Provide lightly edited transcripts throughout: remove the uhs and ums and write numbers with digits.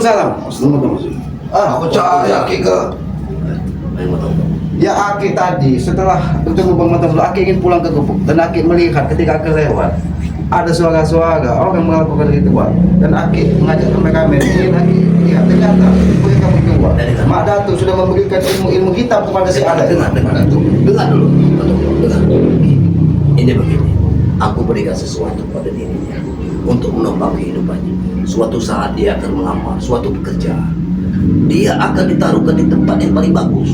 Salam. Aku cari Aki ke Ya Aki tadi setelah bertemu Bang Matang, Aki ingin pulang ke gubuk dan Aki melihat ketika Aki lewat ada suara-suara orang melakukan ritual dan Aki mengajak mereka ingin Aki lihat ternyata mereka berdua Mak Datu sudah memberikan ilmu hitam kepada si Alek. dengar dulu, dengar. Ini begini, aku berikan sesuatu pada dirinya untuk menopang kehidupannya. Suatu saat dia akan melamar suatu pekerjaan. Dia akan ditaruhkan di tempat yang paling bagus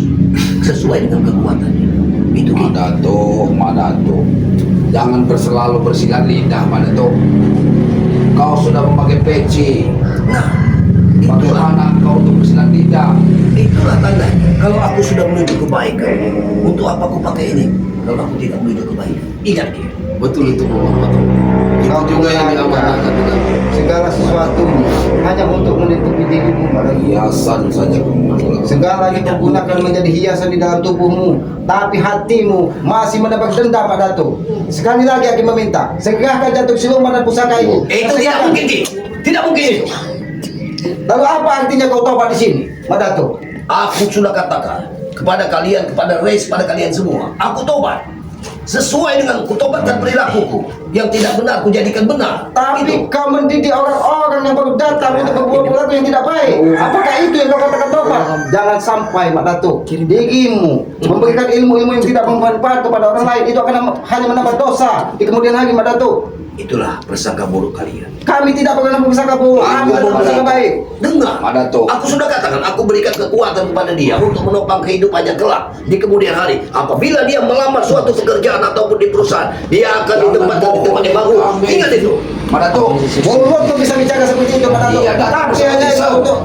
sesuai dengan kekuatannya. Itu Madato, jangan selalu bersilat lidah, Madato. Kau sudah memakai peci. Nah, Bagaimana kau untuk bersilat lidah? itulah tanda. Kalau aku sudah menuju kebaikan, untuk apa aku pakai ini? Kalau aku tidak menuju kebaikan, ingat dia. Betul itu, Muhammad. Kau Itu juga yang diamanahkan dengan segala sesuatu hanya untuk menutupi dirimu, Mak Datu. hiasan saja kamu. Segalanya kau gunakan menjadi hiasan di dalam tubuhmu, tapi hatimu masih menebak dendam, Mak Datu. Sekali lagi Aki meminta, segerakan jantung siluman dan pusaka ini. Itu tidak mungkin, Ki. Tidak mungkin itu. Lalu apa artinya kau tobat di sini, Mak Datu? Aku sudah katakan kepada kalian, kepada Reis, pada kalian semua, aku tobat sesuai dengan kutobatkan perilakuku yang tidak benar, kujadikan benar. Tapi Itu. kau mendidik orang-orang yang baru datang untuk berbuat perilaku yang tidak baik. Apakah itu yang kau katakan tobat? Jangan sampai, Mak Datu, dirimu memberikan ilmu-ilmu yang tidak bermanfaat kepada orang lain, itu akan hanya menambah dosa di kemudian hari, Mak Datu. Itulah persangka buruk kalian. Kami tidak pernah bersangka buruk, kami adalah bersangka baik. Dengar, Madato. aku sudah katakan, aku berikan kekuatan kepada dia untuk menopang kehidupannya kelak di kemudian hari. Apabila dia melamar suatu pekerjaan ataupun di perusahaan, dia akan ditempatkan di tempat yang bagus. Ingat itu. Madato. Mulut kau bisa bicara seperti itu, Mak Datu. Iya, Datuk. Tapi hanya itu untuk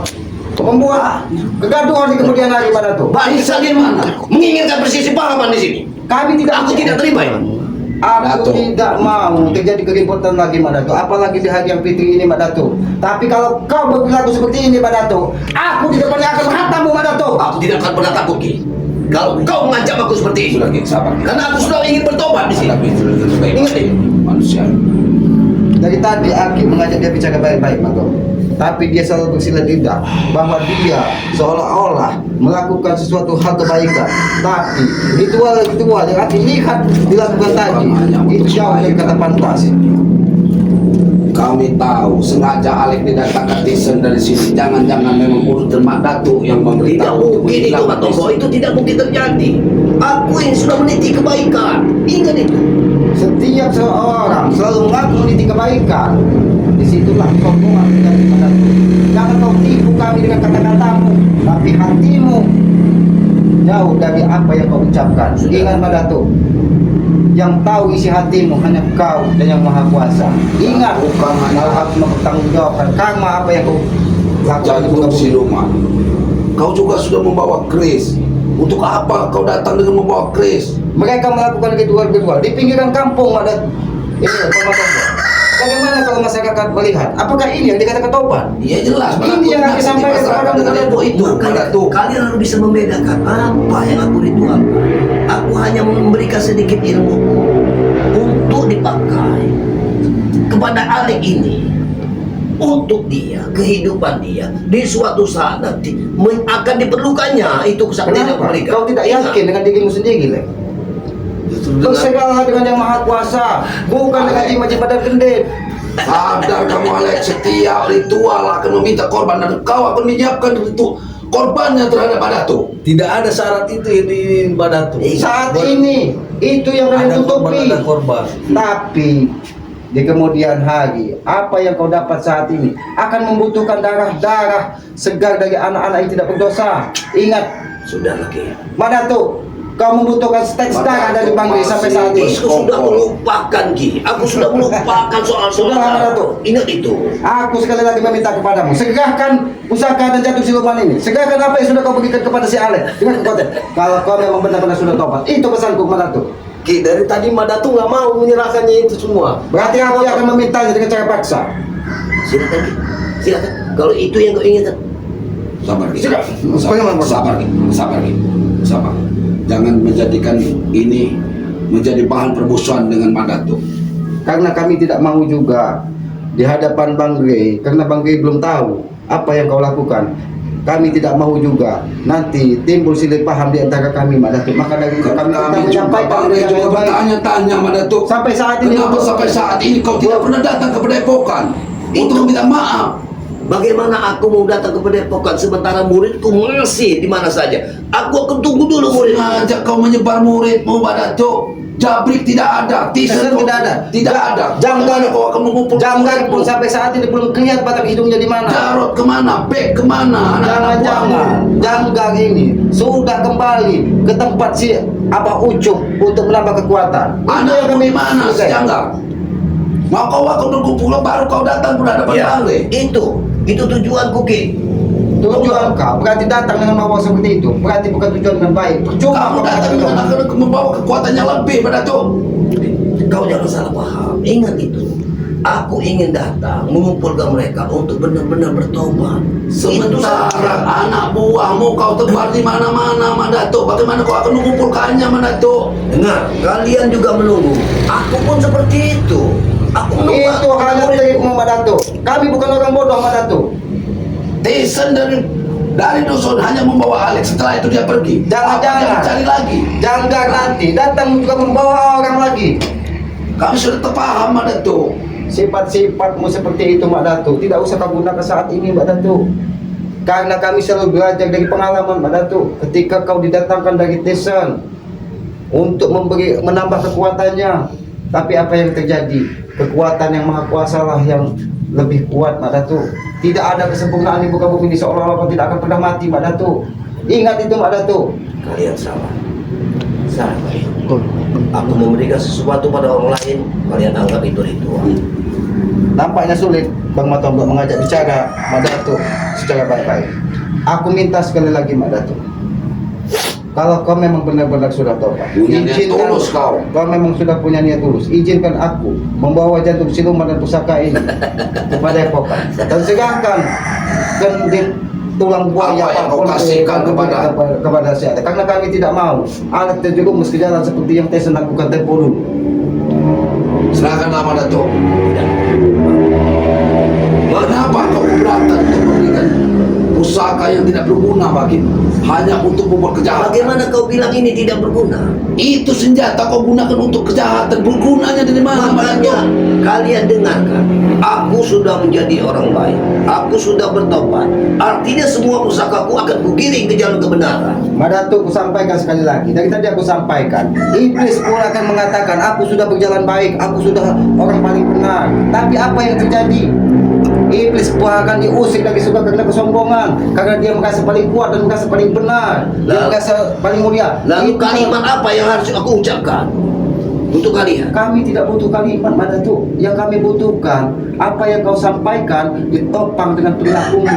membuat kegaduhan di kemudian hari, Mak Datu. Bangsa di mana? Menginginkan persisi pahaman di sini. Kami tidak Aku tidak terima ini. Aku Datuk. tidak mau terjadi keributan lagi, Mak Datu. Apalagi di hari yang fitri ini, Mak Datu. Tapi kalau kau berperilaku seperti ini, Mak Datu, aku di depannya akan menghantammu, Mak Datu. Aku tidak akan pernah takut, Ki. Kalau kau mengancam aku seperti ini, Sudah, Ki, sabar. karena aku sudah ingin bertobat di sini. Tapi itu lebih baik. Ingat ini. Manusia. Dari tadi Aki mengajak dia bicara baik-baik, Mak Datu. Tapi dia selalu bersilat lidah bahwa dia seolah-olah melakukan sesuatu hal kebaikan. Tapi ritual-ritual yang Aki lihat dilakukan tadi itu jauh dari kata pantas. Kami tahu sengaja Alek didatangkan Tisen dari sini. Jangan-jangan memang urut Mak Datu yang Tidak memberitahu untuk mungkin itu, menghilangkan Pak Tombo. Tisen. Itu tidak mungkin terjadi. Aku yang sudah meniti kebaikan. Ingat itu. Setiap seorang selalu mengaku meniti kebaikan. Disitulah kesombongan terjadi, Mak Datu. Jangan kau tipu kami dengan kata-katamu, tapi hatimu jauh dari apa yang kau ucapkan. Ingat, Mak Datu, yang tahu isi hatimu hanya kau dan yang maha kuasa. Ingat, Bukan hanya kau harus mempertanggungjawabkan karma apa yang kau lakukan. Jantung siluman. Kau juga sudah membawa keris. Untuk apa kau datang dengan membawa keris? Mereka melakukan ritual-ritual di pinggiran kampung, Mak Datu. Ini Bapak Tombo. Bagaimana kalau masyarakat melihat? Apakah ini yang dikatakan tobat? Iya jelas. Ini yang aku sampaikan kepada dengan Mak itu. Makanya kalian harus bisa membedakan apa yang aku ritualkan. Aku hanya memberikan sedikit ilmu untuk dipakai kepada Alek ini. Untuk dia, kehidupan dia di suatu saat nanti akan diperlukannya itu kesaktian Kenapa? mereka. Kau tidak yakin dengan dirimu sendiri, Lek? Bersegala dengan yang maha kuasa, bukan dengan jimat-jimat dan gendit. Sadar kamu Alek, setiap ritual akan meminta korban dan kau akan menyiapkan itu korbannya terhadap Datu. Tidak ada syarat itu yang di Badatu. Saat ini itu yang kalian ada korban, tutupi. ada korban. Tapi di kemudian hari, apa yang kau dapat saat ini akan membutuhkan darah-darah segar dari anak-anak yang tidak berdosa. Ingat, Sudah lagi. Mak Datu, kau membutuhkan stek darah dari Bang Gri sampai saat ini. Aku sudah melupakan, Ki. Aku sudah melupakan soal-soal. Sudah, Datuk. Ingat itu. Aku sekali lagi meminta kepadamu, segerakan pusaka dan jatuh siluman ini. Segerakan apa yang sudah kau berikan kepada si Alek dengan kekuatan. Kalau kau memang benar-benar sudah tobat, itu pesanku, Mak Datu. Ki, dari tadi Madatu nggak mau menyerahkannya itu semua. Berarti aku yang akan memintanya dengan cara paksa. Silakan, Ki. Silakan. Kalau itu yang kau inginkan. Sabar, Ki. Siap. Sabar, Ki. Sabar, Ki. Sabar. Jangan menjadikan ini menjadi bahan permusuhan dengan Datu. Karena kami tidak mau juga di hadapan Bang Gri, karena Bang Gri belum tahu apa yang kau lakukan. Kami tidak mau juga nanti timbul silih paham di antara kami, Mak Datuk. Maka dari itu kami menyampaikan juga dengan baik. bertanya-tanya, Mak Datuk. Sampai saat ini, Kenapa sampai saat ini kau tidak pernah datang ke Padepokan untuk meminta maaf? Bagaimana aku mau datang ke Padepokan sementara muridku masih di mana saja? Aku akan tunggu dulu murid. Sengaja kau menyebar muridmu, Mak Datuk. Jabrik tidak ada, Tisen Tisen tidak ada. tidak ada. Janggar Kau akan mengumpul Janggar pun sampai saat ini belum kelihatan batang hidungnya di mana. Jarot kemana? Bek kemana? Anak-anak Jangan-jangan buahmu. Janggar ini sudah kembali ke tempat si Abah Ucup untuk menambah kekuatan. Itu yang Anak kami di mana si sukai. Janggar? Mau kau akan berkumpul baru kau datang berhadapan Ya, balik. itu tujuanku Ki. Tujuan kau berarti datang dengan bawa seperti itu, berarti bukan tujuan dengan baik. Percuma Kamu kau datang dengan akan membawa kekuatan yang lebih, Mak Datuk. Kau jangan salah paham. Ingat itu. Aku ingin datang mengumpulkan mereka untuk benar-benar bertobat. Sementara anak buahmu kau tebar di mana-mana, Mak Datuk. Bagaimana kau akan mengumpulkannya, Mak Datuk? Dengar, kalian juga menunggu. Aku pun seperti itu. Aku menunggu. Itu hanya dari Mak Datuk. Kami bukan orang bodoh, Mak Datuk. Tisen dari dusun hanya membawa Alex, setelah itu dia pergi. Jangan-jangan cari lagi. Janggar nanti datang juga membawa orang lagi. Kami sudah terpaham, Mak Datuk. Sifat-sifatmu seperti itu, Mak Datuk, tidak usah kau gunakan saat ini, Mak Datuk. Karena kami selalu belajar dari pengalaman, Mak Datuk. Ketika kau didatangkan dari Tisen untuk menambah kekuatannya, tapi apa yang terjadi? Kekuatan yang maha kuasa lah yang lebih kuat, Mak Datuk. Tidak ada kesempurnaan di muka bumi ini, seolah-olah kau tidak akan pernah mati, Mak Datuk. Ingat itu, Mak Datuk. Kalian salah. Salah kalian. Aku memberikan sesuatu pada orang lain, kalian anggap itu ritual. Nampaknya sulit Bang Matombok mengajak bicara Mak Datuk secara baik-baik. Aku minta sekali lagi, Mak Datuk, kalau kau memang benar-benar sudah tobat, Punya niat tulus kau. memang sudah punya niat tulus, izinkan aku membawa jantung siluman dan pusaka ini kepada Epokan, dan segangkan kendit tulang buaya Apa yang kau apapun kasihkan kepada si Alek. Karena kami tidak mau Alek terjerumus ke jalan seperti yang Tesen lakukan tempo dulu. Serahkanlah, Mak Datuk. Tidak. Kenapa kau keberatan untuk memberikan pusaka yang tidak berguna bagimu hanya untuk membuat kejahatan? Bagaimana kau bilang ini tidak berguna? Itu senjata kau gunakan untuk kejahatan. Bergunanya dari mana, Mak Makanya Datuk? kalian dengarkan. Aku sudah menjadi orang baik. Aku sudah bertobat. Artinya semua pusakaku akan kugiring ke jalan kebenaran. Mak Datuk, aku sampaikan sekali lagi. Dari tadi aku sampaikan, iblis pun akan mengatakan aku sudah berjalan baik, aku sudah orang paling benar. Tapi apa yang terjadi? Iblis pun akan diusir dari surga karena kesombongan, karena dia merasa paling kuat dan merasa paling benar, dia merasa paling mulia. Lalu Itu kalimat apa yang harus aku ucapkan untuk kalian? kami tidak butuh kalimat, Mak Datuk. Yang kami butuhkan apa yang kau sampaikan ditopang dengan perilakumu.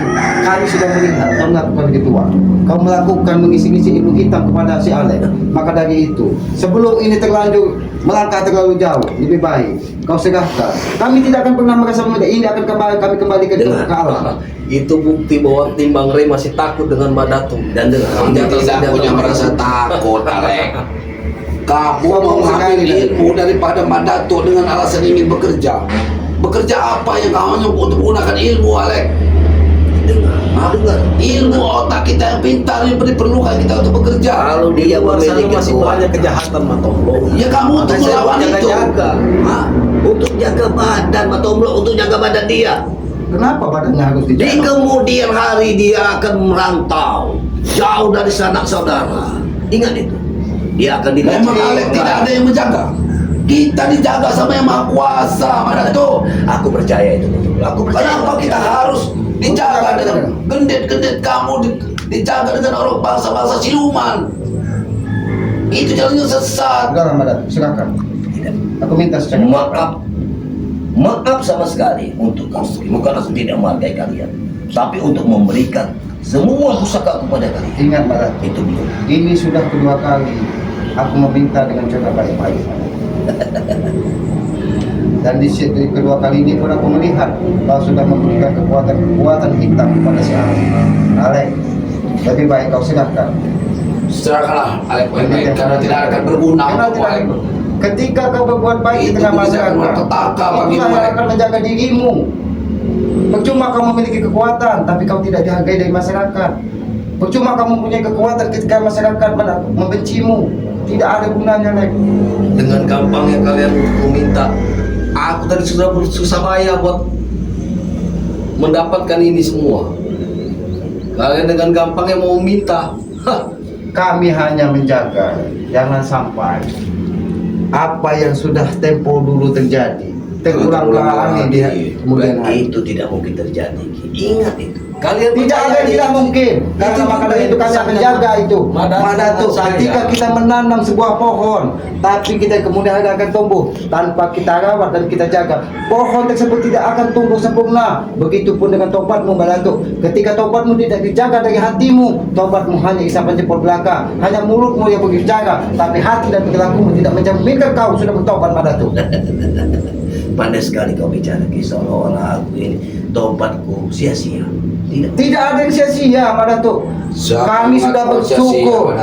Kami sudah melihat kau melakukan ritual, kau melakukan mengisi-ngisi ilmu hitam kepada si Alek. Maka dari itu, sebelum ini terlanjur melangkah terlalu jauh, lebih baik kau segahkan. Kami tidak akan pernah merasa mudah. Ini akan kami kembali ke Allah. Itu bukti bahwa Timbang Rey masih takut dengan Mak Datuk. Dan dengan Anda tidak punya merasa takut, Alek. Kamu mau mengambil ilmu daripada Mak Datuk dengan alasan ingin bekerja. Bekerja apa yang kau hanya untuk menggunakan ilmu, Alek? dengar. Ilmu otak kita yang pintar yang diperlukan kita untuk bekerja. Kalau dia Luar sana memiliki masih kekuatan, banyak kejahatan, Mak Tombok. Ya kamu untuk Makanya saya melawan itu. jaga-jaga. Hah? untuk jaga badan, Pak Tomlo, untuk jaga badan dia. Kenapa badannya harus Di dijaga? kemudian hari dia akan merantau jauh dari sanak saudara. Ingat itu. Dia akan Memang Alek tidak ada yang menjaga. Kita dijaga sama yang maha kuasa, Mak Datuk. Aku percaya itu. Aku percaya. Kenapa kita harus dijaga dengan gendet-gendet kamu, dijaga dengan orang bangsa-bangsa siluman? Itu jalannya sesat. Udah Mak Datuk, silakan. Tidak. Aku minta secara Maaf sama sekali untuk kamu. Bukan aku tidak menghargai kalian, tapi untuk memberikan semua pusaka kepada kalian. Ingat Mak Datuk, Itu belum. ini sudah kedua kali aku meminta dengan cara baik-baik. Dan di kedua kali ini pun aku melihat kau sudah memberikan kekuatan hitam kepada si Alek. Lebih baik kau silahkan. Serahkanlah Alek baik-baik karena tidak akan berguna Karena untuk tidak- Alek. Ketika kau berbuat baik di Itu tengah bisa masyarakat, keluar petaka bagi itulah yang mereka. akan menjaga dirimu. Percuma kamu memiliki kekuatan, tapi kau tidak dihargai dari masyarakat. Percuma kamu punya kekuatan ketika masyarakat membencimu. Tidak ada gunanya, Lek. Dengan gampangnya kalian meminta. Aku tadi sudah bersusah payah buat mendapatkan ini semua. Kalian dengan gampangnya mau minta. Hah. Kami hanya menjaga, jangan sampai apa yang sudah tempo dulu terjadi terulang lagi di kemudian hari. Itu tidak mungkin terjadi. Ingat itu. Kalian Tidak ada yang tidak mungkin. Karena maka dari itu kami akan menjaga itu. Madatu, ketika kita menanam sebuah pohon, tapi kita kemudian akan tumbuh tanpa kita rawat dan kita jaga, pohon tersebut tidak akan tumbuh sempurna. Begitupun dengan tobatmu, Madatu. Ketika tobatmu tidak dijaga dari hatimu, tobatmu hanya isapan jempol belaka, hanya mulutmu yang berbicara, tapi hati dan perilakumu tidak menjaminkan kau sudah bertobat, Madatu. Pandai sekali kau bicara, seolah-olah aku ini tobatku sia-sia. Tidak ada yang sia-sia, Madatu. Kami sudah bersyukur.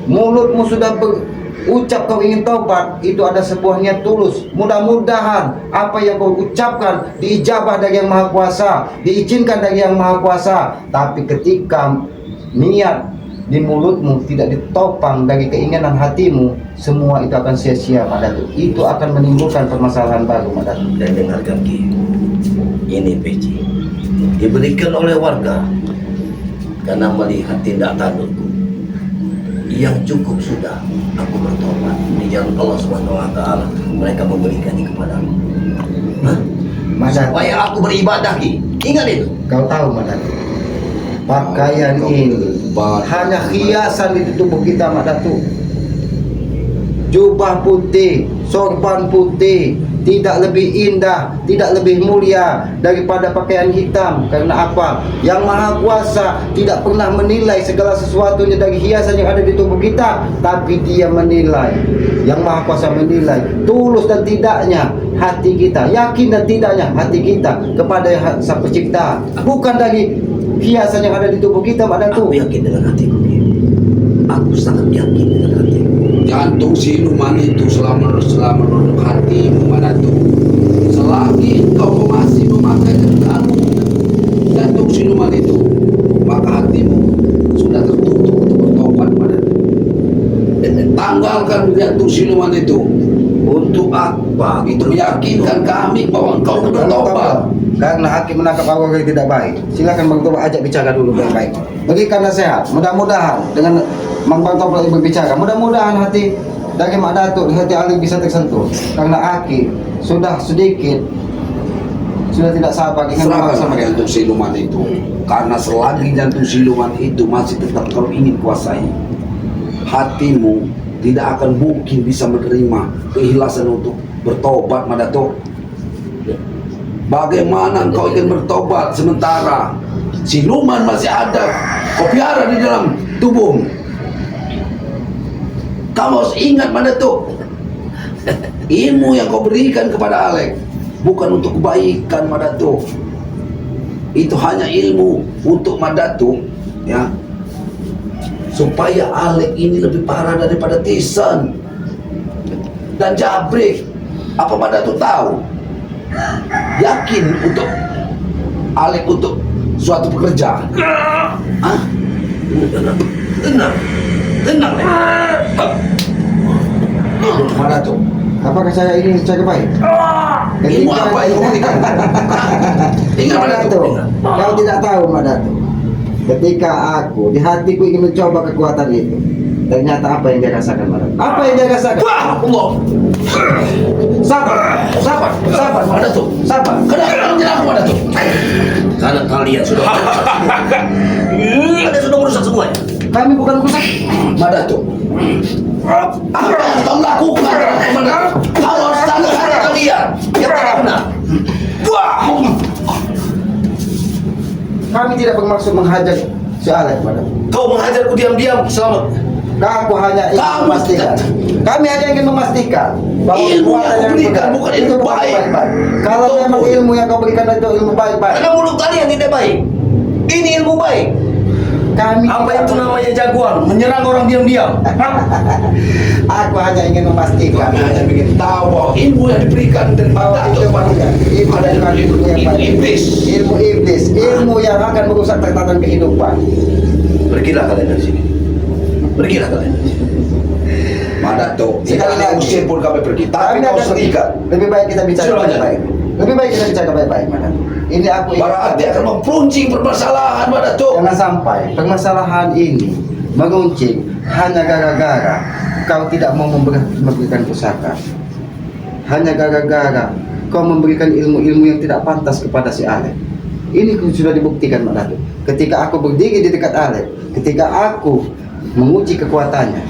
Mulutmu sudah berucap kau ingin taubat, itu ada sebuah niat tulus. Mudah-mudahan apa yang kau ucapkan diijabah dari Yang Maha Kuasa, diizinkan dari Yang Maha Kuasa. Tapi ketika niat di mulutmu tidak ditopang dari keinginan hatimu, semua itu akan sia-sia, Madatu. Itu akan menimbulkan permasalahan baru, Madatu. Dan dengarkan Ki, ini PC diberikan oleh warga karena melihat tindak tandukku yang cukup sudah aku bertobat di jalan Allah Subhanahu wa taala, mereka memberikannya kepadamu. Madatu, Supaya aku beribadah Ki. Ingat itu. kau tahu, Madatu, pakaian ini hanya hiasan di tubuh kita, Madatu. Jubah putih, sorban putih tidak lebih indah, tidak lebih mulia daripada pakaian hitam. Karena apa? Yang Maha Kuasa tidak pernah menilai segala sesuatunya dari hiasan yang ada di tubuh kita, tapi Dia menilai. Yang Maha Kuasa menilai tulus dan tidaknya hati kita, yakin dan tidaknya hati kita kepada Yang Sang Pencipta, bukan dari hiasan yang ada di tubuh kita, Madatu. Aku yakin dengan hatiku Ki. Aku sangat yakin dengan hatiku. Jantung siluman itu selama menurut hatimu, Madatu. Selagi engkau masih memakai kendaraanmu jantung siluman itu, maka hatimu sudah tertutup untuk bertobat, Madatu. Tanggalkan jantung siluman itu. Untuk apa? Itu meyakinkan kami bahwa engkau bertobat. Karena hakim menangkap orang yang tidak baik. Silakan Bang Toba ajak bicara dulu baik-baik. Berikan nasihat. Mudah-mudahan dengan Bang Toba berbicara, mudah-mudahan hati dari Mak Datuk, hati Ali bisa tersentuh. Karena Aki sudah sedikit sudah tidak sabar ingin Serahkan memaksa jantung siluman itu. Karena selagi jantung siluman itu masih tetap kau ingin kuasai, hatimu tidak akan mungkin bisa menerima keikhlasan untuk bertobat, Madatu. Bagaimana engkau ingin bertobat sementara siluman masih ada kau piara di dalam tubuhmu? Kamu harus ingat, Madatu, ilmu yang kau berikan kepada Alek bukan untuk kebaikan, Madatu. Itu hanya ilmu untuk Madatu, ya, supaya Alek ini lebih parah daripada Tisan dan Jabrik. Apa Madatu tahu? Yakin untuk Alek untuk suatu pekerjaan? Hah? Tenang, Madatu. Apakah saya ini cara baik? Ilmu apa yang kau berikan? Ingat, Madatu. Kau tidak tahu, Madatu. Ketika aku di hatiku ingin mencoba kekuatan itu, ternyata apa yang dia rasakan, Madatu? Apa yang dia rasakan? Allah. Sabar, Madatu. sabar. Kenapa aku, Madatu? Karena kalian sudah kalian sudah merusak semuanya. Kami bukan rusak. Madatu, apa yang kau lakukan, Madatu? Kau harus tanggung hati kalian yang tidak benar. Kami tidak bermaksud menghajar si Alek, Madatu. Kau menghajarku diam-diam selama Aku hanya ingin memastikan. Kami hanya ingin memastikan bahwa Ilmu yang kekuatan kau berikan benar bukan itu ilmu bukan baik. baik-baik. Kalau Betul. memang ilmu yang kau berikan itu ilmu baik-baik, Karena mulut kalian tidak baik. Ini ilmu baik. Kami Apa tidak itu namanya jagoan? Menyerang orang diam-diam. Aku hanya ingin memastikan. Kami hanya ingin tahu bahwa ilmu yang diberikan dari Oh, Madatuk itu kepada bukan ilmu ada bukan ilmu yang ilmu baik. iblis. Ilmu iblis, ilmu yang akan merusak tatanan kehidupan. Pergilah kalian dari sini. Pergilah kalian dari sini. Madatuk, Sekali sekali lagi. usir pun kami pergi. Tapi Kami kau akan serikat. lebih baik kita bicara Suruh aja. baik-baik. Lebih baik kita bicara baik-baik, Madatuk. Ini aku ingin Berarti akan memperuncing permasalahan Madatuk. jangan sampai permasalahan ini menguncing hanya gara-gara kau tidak mau memberikan pusaka. Hanya gara-gara kau memberikan ilmu-ilmu yang tidak pantas kepada si Alek. Ini sudah dibuktikan, Madatuk. Ketika aku berdiri di dekat Alek, ketika aku menguji kekuatannya,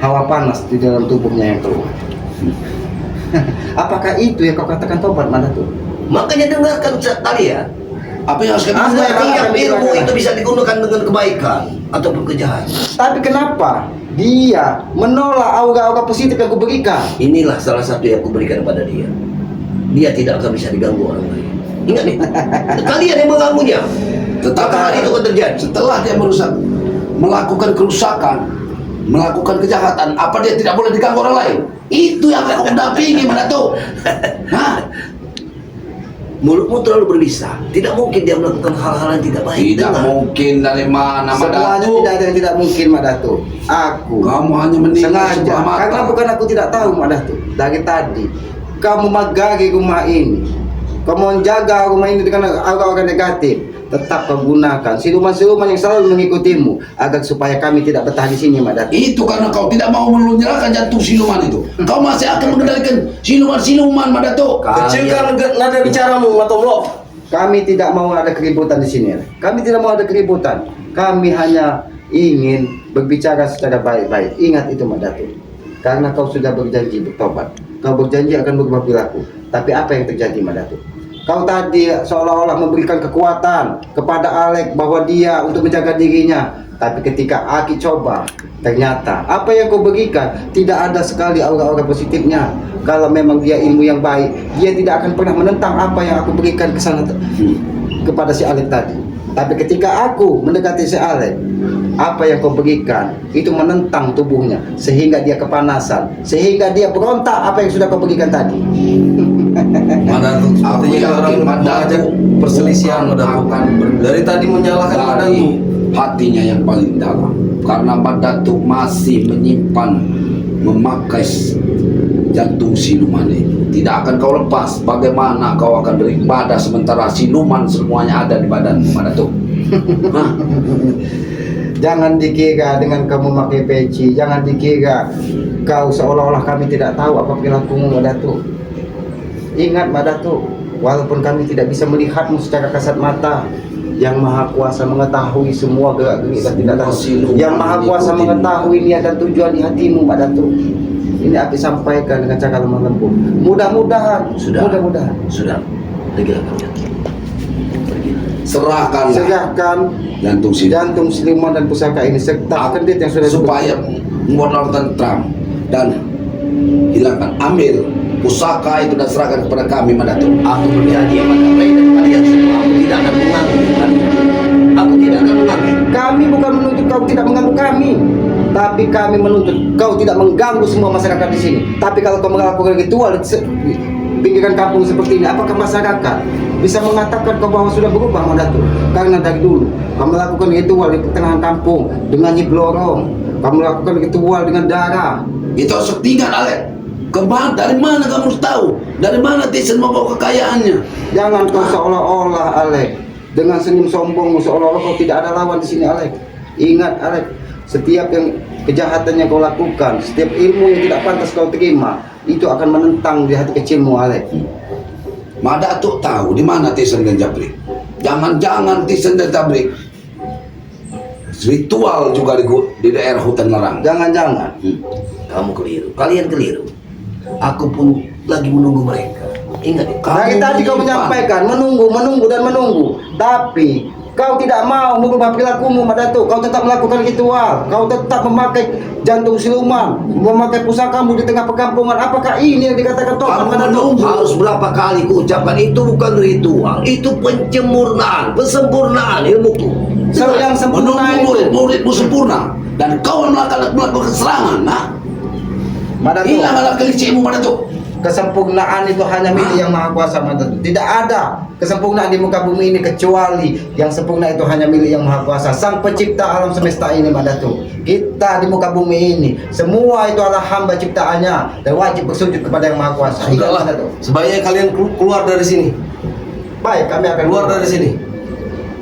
hawa panas di dalam tubuhnya yang keluar. Apakah itu yang kau katakan tobat, Madatuk? Makanya dengarkan kalian. Apa yang harus kami Apa yang Setiap akan ilmu dilakukan? itu bisa digunakan dengan kebaikan ataupun kejahatan. Tapi kenapa dia menolak aura-aura positif yang kuberikan? Inilah salah satu yang kuberikan kepada dia. Dia tidak akan bisa diganggu orang lain. Ingat nih, kalian yang mengganggunya. Tetapi Maka hal itu akan terjadi. setelah dia merusak, melakukan kerusakan, melakukan kejahatan, apa dia tidak boleh diganggu orang lain? Itu yang aku dampingi, Madatuk. Hah? Mulutmu terlalu berbisa. Tidak mungkin dia melakukan hal-hal yang tidak baik. Tidak Dengar. mungkin dari mana, Semuanya Madatuk. tidak ada yang tidak mungkin, Madatuk. Aku Kamu hanya menilai sengaja, sebuah mata. karena bukan aku tidak tahu, Madatuk. Dari tadi kamu memagari rumah ini, kamu menjaga rumah ini dengan aura-aura negatif. Tetap kau gunakan siluman-siluman yang selalu mengikutimu agar supaya kami tidak betah di sini, Madatuk. Itu karena kau tidak mau menyerahkan jantung siluman itu. Kau masih akan mengendalikan siluman-siluman, Madatuk. Kecilkan nada bicaramu, Matomblo. Kami tidak mau ada keributan di sini. Kami tidak mau ada keributan. Kami hanya ingin berbicara secara baik-baik. Ingat itu, Madatuk. Karena kau sudah berjanji bertobat. Kau berjanji akan berubah perilaku. Tapi apa yang terjadi, Madatuk? Kau tadi seolah-olah memberikan kekuatan kepada Alek bahwa dia untuk menjaga dirinya. Tapi ketika Aki coba, ternyata apa yang kau berikan tidak ada sekali aura-aura positifnya. Kalau memang dia ilmu yang baik, dia tidak akan pernah menentang apa yang aku berikan ke sana kepada si Alek tadi. Tapi ketika aku mendekati si Alek, apa yang kau berikan itu menentang tubuhnya sehingga dia kepanasan, sehingga dia berontak apa yang sudah kau berikan tadi. Madatuk, Aku sepertinya yakin orang mengajak Madatuk perselisihan, Madatuk. akan Dari tadi menyalahkan dari Madatuk. hatinya yang paling dalam. Karena Madatuk masih menyimpan, memakai jantung siluman itu. Tidak akan kau lepas. Bagaimana kau akan beribadah sementara siluman semuanya ada di badan Madatuk? Hah? Jangan dikira dengan kamu memakai peci, jangan dikira kau seolah-olah kami tidak tahu apa perilakumu, Madatuk. Ingat, Madatuk, walaupun kami tidak bisa melihatmu secara kasat mata, yang Maha Kuasa mengetahui semua gerak-gerik dan tidak tahu. Siluman Yang Maha Kuasa mengikuti. mengetahui niat dan tujuan di hatimu, Madatuk. Ini Aki sampaikan dengan cara lemah lembut. Mudah-mudahan, Sudah. mudah-mudahan. Sudah. Pergilah kalian. Pergilah. Serahkanlah Serahkan jantung siluman jantung siluman dan pusaka ini serta kendit yang sudah supaya membuat orang tentram dan hilangkan, ambil pusaka itu dan serahkan kepada kami, Madatuk. Aku berjanji kepada kalian semua. Aku tidak akan mengganggu kalian. Aku tidak akan mengganggu. Kami bukan menuntut kau tidak mengganggu kami, tapi kami menuntut kau tidak mengganggu semua masyarakat di sini. Tapi kalau kau melakukan ritual di pinggiran kampung seperti ini, apakah masyarakat bisa mengatakan kau bahwa sudah berubah, Madatuk? Karena dari dulu kau melakukan ritual di pertengahan kampung dengan nyiblorong, kau melakukan ritual dengan darah. Itu harus tinggal, Alek. Dari mana kamu tahu? Dari mana Tisen membawa kekayaannya? Jangan kau seolah-olah, Alek, dengan senyum sombongmu seolah-olah kau tidak ada lawan di sini, Alek. Ingat, Alek, setiap yang kejahatan yang kau lakukan, setiap ilmu yang tidak pantas kau terima, itu akan menentang di hati kecilmu, Alek. Madatuk tahu di mana Tisen dan Jabrik. Jangan-jangan Tisen dan Jabrik ritual juga di daerah hutan larang. Jangan-jangan. Kamu keliru. Kalian keliru. Aku pun lagi menunggu mereka. Ingat ya. Dari tadi kau menyimpan. menyampaikan menunggu dan menunggu, tapi Kau tidak mau mengubah perilakumu, Madatuk. Kau tetap melakukan ritual. Kau tetap memakai jantung siluman, memakai pusakamu di tengah perkampungan. Apakah ini yang dikatakan Topan, Madatuk? Harus berapa kali ku ucapkan itu bukan ritual, itu penyempurnaan, pesempurnaan ilmuku. So, yang sempurna Menunggu itu, murid-muridmu sempurna dan kau melakukan serangan. Nah, Madatuk, hilanglah kelicikmu, Madatuk. kesempurnaan itu hanya milik yang Maha Kuasa, Madatuk. Tidak ada kesempurnaan di muka bumi ini kecuali yang sempurna itu hanya milik yang Maha Kuasa, Sang Pencipta alam semesta ini, Madatuk. Kita di muka bumi ini semua itu adalah hamba ciptaannya dan wajib bersujud kepada yang Maha Kuasa. Ingat, Sudahlah, Madatuk. sebaiknya kalian keluar dari sini. Baik, kami akan Keluar dari sini.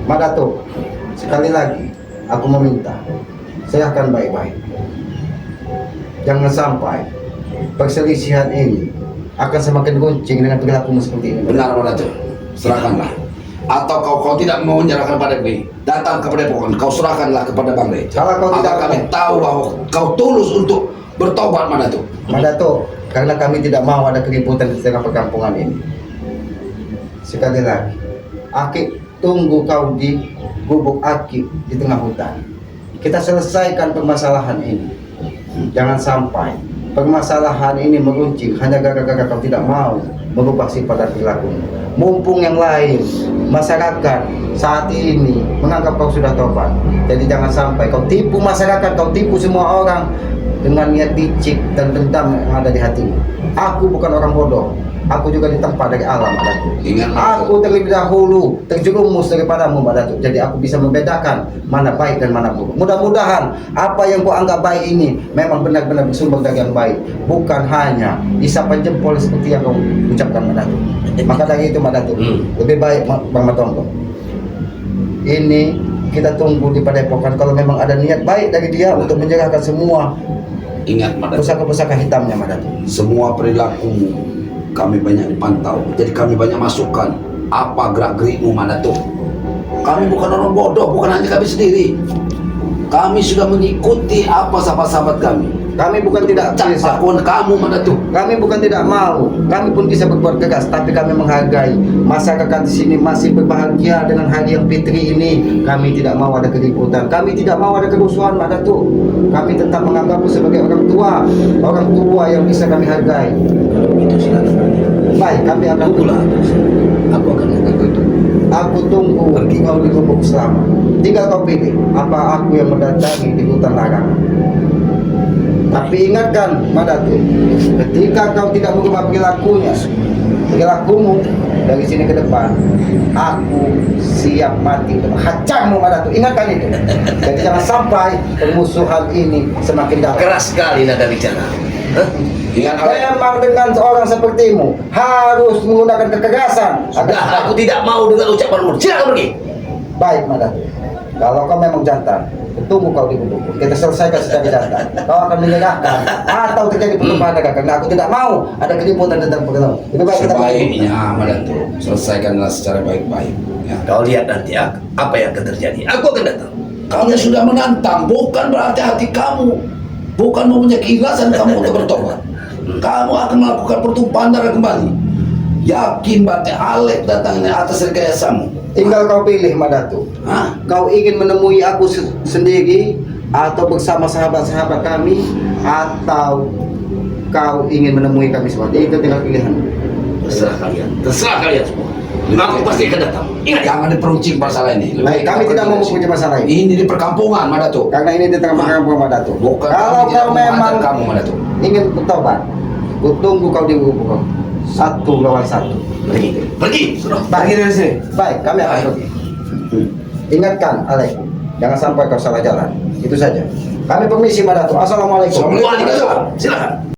Madatuk, sekali lagi aku meminta, saya akan baik-baik. Jangan sampai perselisihan ini akan semakin runcing dengan perilakumu seperti ini. Benar, Madatuk. Serahkanlah. Atau kau tidak mau menyerahkan pada kami, datang kepada pokok, kau serahkanlah kepada Bang Rey. Kalau kau tidak Agar kami tahu bahwa kau tulus untuk bertobat, Madatuk. Madatuk, karena kami tidak mau ada keributan di tengah perkampungan ini. Sekali lagi, Aki tunggu kau di gubuk Aki di tengah hutan. Kita selesaikan permasalahan ini. Jangan sampai permasalahan ini meruncing hanya gara-gara kau tidak mau merubah sifat dan perilakumu. Mumpung yang lain, masyarakat saat ini menganggap kau sudah tobat. Jadi jangan sampai kau tipu masyarakat, kau tipu semua orang dengan niat licik dan dendam yang ada di hatimu. Aku bukan orang bodoh. Aku juga ditempa dari alam, Madatuk. Ingat, Aku terlebih dahulu terjerumus daripadamu, Madatuk. Jadi aku bisa membedakan mana baik dan mana buruk. Mudah-mudahan apa yang kau anggap baik ini memang benar-benar bersumber dari yang baik, bukan hanya isapan jempol seperti yang kau ucapkan, Madatuk. Maka dari itu, Madatuk, lebih baik Bang Matombo, ini kita tunggu di Padepokan. Kalau memang ada niat baik dari dia untuk menyerahkan semua Ingat, Madatuk. pusaka-pusaka hitamnya, Madatuk. Semua perilakumu kami banyak dipantau, jadi kami banyak masukan apa gerak-gerikmu, Madatuk. Kami bukan orang bodoh, bukan hanya kami sendiri. Kami sudah mengikuti apa sahabat-sahabat kami. Kami bukan tidak bisa. Cakuan kamu, Madatuk. Kami bukan tidak mau, kami pun bisa berbuat tegas, tapi kami menghargai masyarakat di sini masih berbahagia dengan hari yang fitri ini. Kami tidak mau ada keributan, kami tidak mau ada kerusuhan, Madatuk. Kami tetap menganggapmu sebagai orang tua yang bisa kami hargai. Kalau itu silakan. Baik, kami akan Tunggulah. Aku akan mengaku itu. Aku tunggu kau di gubuk selamat. Tinggal kau pilih, apa aku yang mendatangi di hutan larangan. Tapi ingatkan, Madatuk, ketika kau tidak mengubah perilakumu dari sini ke depan, aku siap mati untuk menghacammu, Madatuk. Ingatkan itu. Jadi jangan sampai permusuhan ini semakin dalam. Keras sekali nada bicara. Hah? Ingat, Alek. Memang dengan seorang sepertimu harus menggunakan kekerasan. Sudah, aku tidak mau dengan ucapanmu. Silakan pergi. Baik, Madatuk. Kalau kau memang jantan, tunggu kau di gubuk. Kita selesaikan secara jantan. Kau akan menyerahkan atau terjadi pertumpahan darah, karena aku tidak mau ada keributan tentang perkelahian. Lebih baik kita Sebaiknya, Madatuk, selesaikanlah secara baik-baik. Ya. Kau lihat nanti apa yang akan terjadi. Aku akan datang. Kamu sudah menantang, bukan berarti hati kamu bukan mempunyai keikhlasan kamu untuk bertobat. Kamu akan melakukan pertumpahan darah kembali. Yakin berarti Alek datangnya atas rekayasamu. Tinggal kau pilih, Madatuk. Hah? Kau ingin menemui aku sendiri atau bersama sahabat-sahabat kami, atau kau ingin menemui kami semua. Itu tinggal pilihan. Terserah kalian semua. Aku pasti akan datang. Ingat ya. Jangan diperuncing masalah ini. Baik, kami tidak mau mempunyai masalah ini. Ini di perkampungan, Madatuk. Karena ini di tengah perkampungan, Madatuk. Bukan Kalau kami tidak kau memang menghajar kamu, Madatuk. ingin bertobat, ku tunggu kau di gubuk kau. 1 lawan 1. Pergi. Sudah. Pergi dari sini. Baik, kami akan Baik. pergi. Ingatkan, Alek, jangan sampai kau salah jalan. Itu saja. Kami permisi, Madatuk. Assalamualaikum. Waalaikumsalam. Silakan.